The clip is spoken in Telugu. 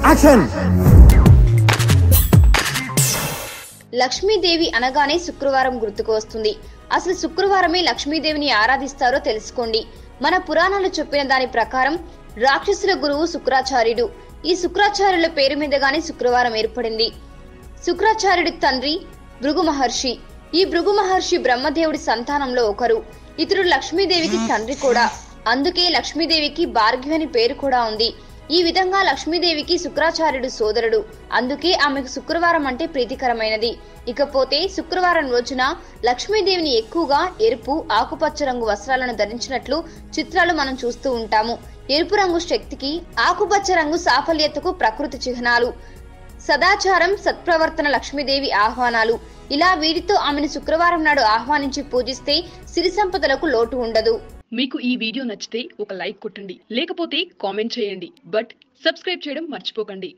యాక్షన్. లక్ష్మీదేవి అనగానే శుక్రవారం గుర్తుకు వస్తుంది. అసలు శుక్రవారమే లక్ష్మీదేవిని ఆరాధిస్తారో తెలుసుకోండి. మన పురాణాలు చెప్పిన దాని ప్రకారం రాక్షసుల గురువు శుక్రాచార్యుడు. ఈ శుక్రాచార్యుల పేరు మీదగానే శుక్రవారం ఏర్పడింది. శుక్రాచార్యుడి తండ్రి భృగు మహర్షి. ఈ భృగు మహర్షి బ్రహ్మదేవుడి సంతానంలో ఒకరు. ఇతడు లక్ష్మీదేవికి తండ్రి కూడా. అందుకే లక్ష్మీదేవికి భార్గవి అని పేరు కూడా ఉంది. ఈ విధంగా లక్ష్మీదేవికి శుక్రాచార్యుడు సోదరుడు. అందుకే ఆమెకు శుక్రవారం అంటే ప్రీతికరమైనది. ఇకపోతే శుక్రవారం రోజున లక్ష్మీదేవిని ఎక్కువగా ఎరుపు, ఆకుపచ్చ రంగు వస్త్రాలను ధరించినట్లు చిత్రాలు మనం చూస్తూ ఉంటాము. ఎరుపు రంగు శక్తికి, ఆకుపచ్చ రంగు సాఫల్యతకు ప్రకృతి చిహ్నాలు. సదాచారం, సత్ప్రవర్తన లక్ష్మీదేవి ఆహ్వానాలు. ఇలా వీటితో ఆమెను శుక్రవారం నాడు ఆహ్వానించి పూజిస్తే సిరి సంపదలకు లోటు ఉండదు. మీకు ఈ వీడియో నచ్చితే ఒక లైక్ కొట్టండి, లేకపోతే కామెంట్ చేయండి. బట్ సబ్స్క్రైబ్ చేయడం మర్చిపోకండి.